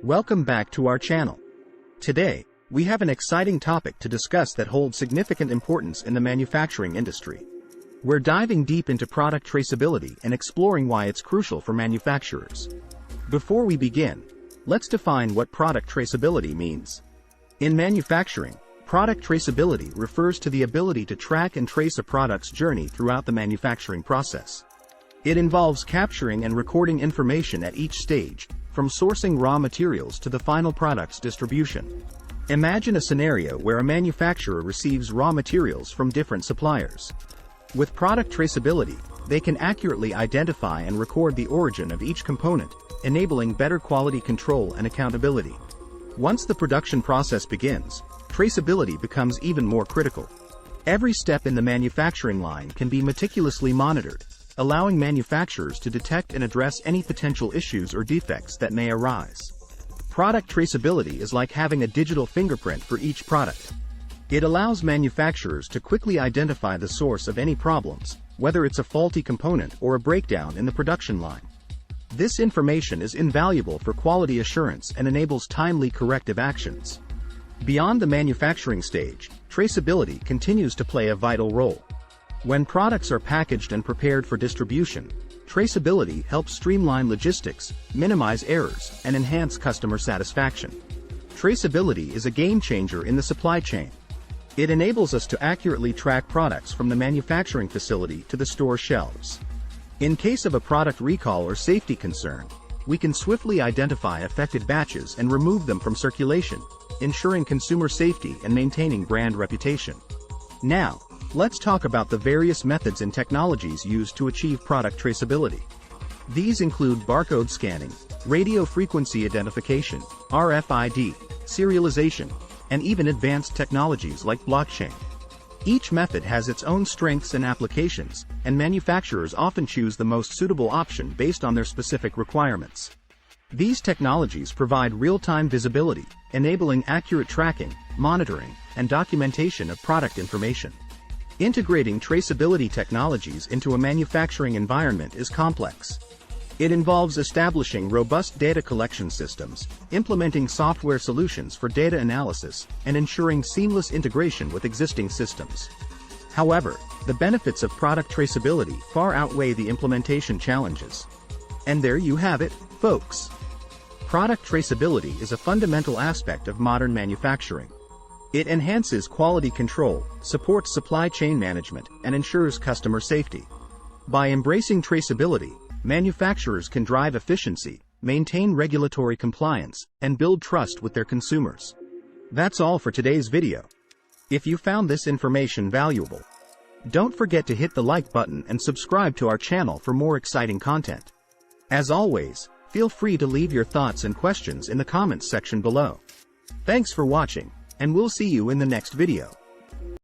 Welcome back to our channel. Today, we have an exciting topic to discuss that holds significant importance in the manufacturing industry. We're diving deep into product traceability and exploring why it's crucial for manufacturers. Before we begin, let's define what product traceability means. In manufacturing, product traceability refers to the ability to track and trace a product's journey throughout the manufacturing process. It involves capturing and recording information at each stage, from sourcing raw materials to the final product's distribution. Imagine a scenario where a manufacturer receives raw materials from different suppliers. With product traceability, they can accurately identify and record the origin of each component, enabling better quality control and accountability. Once the production process begins, traceability becomes even more critical. Every step in the manufacturing line can be meticulously monitored, allowing manufacturers to detect and address any potential issues or defects that may arise. Product traceability is like having a digital fingerprint for each product. It allows manufacturers to quickly identify the source of any problems, whether it's a faulty component or a breakdown in the production line. This information is invaluable for quality assurance and enables timely corrective actions. Beyond the manufacturing stage, traceability continues to play a vital role. When products are packaged and prepared for distribution, traceability helps streamline logistics, minimize errors, and enhance customer satisfaction. Traceability is a game changer in the supply chain. It enables us to accurately track products from the manufacturing facility to the store shelves. In case of a product recall or safety concern, we can swiftly identify affected batches and remove them from circulation, ensuring consumer safety and maintaining brand reputation. Now, let's talk about the various methods and technologies used to achieve product traceability. These include barcode scanning, radio frequency identification, RFID, serialization, and even advanced technologies like blockchain. Each method has its own strengths and applications, and manufacturers often choose the most suitable option based on their specific requirements. These technologies provide real-time visibility, enabling accurate tracking, monitoring, and documentation of product information. Integrating traceability technologies into a manufacturing environment is complex. It involves establishing robust data collection systems, implementing software solutions for data analysis, and ensuring seamless integration with existing systems. However, the benefits of product traceability far outweigh the implementation challenges. And there you have it, folks. Product traceability is a fundamental aspect of modern manufacturing. It enhances quality control, supports supply chain management, and ensures customer safety. By embracing traceability, manufacturers can drive efficiency, maintain regulatory compliance, and build trust with their consumers. That's all for today's video. If you found this information valuable, don't forget to hit the like button and subscribe to our channel for more exciting content. As always, feel free to leave your thoughts and questions in the comments section below. Thanks for watching, and we'll see you in the next video.